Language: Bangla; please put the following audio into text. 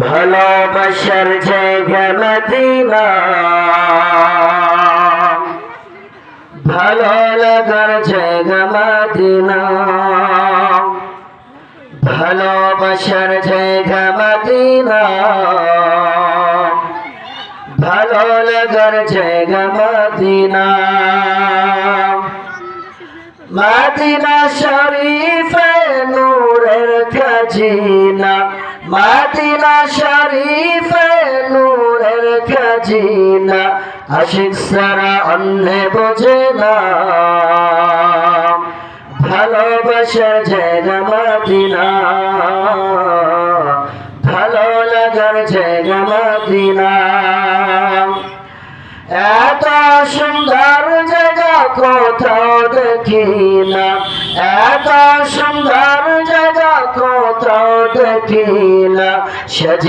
ভালোবাসার জায়গা মদিনা, ভালো লাগার জায়গা মদিনা, ভালোবাসার জায়গা মদিনা, ভালো লাগার জায়গা মদিনা। মদিনা শরীফে নূরের খাজিনা, মদিনা শরীফে নূরের খাজিনা, আশিক সারা অন্য বোঝে না। ভালোবাসার জায়গা মদিনা, ভালো লাগার জায়গা মদিনা। এত সুন্দর জায়গা কোথাও দেখি না, এত সুন্দর জায়গা কোথাও দেখি না।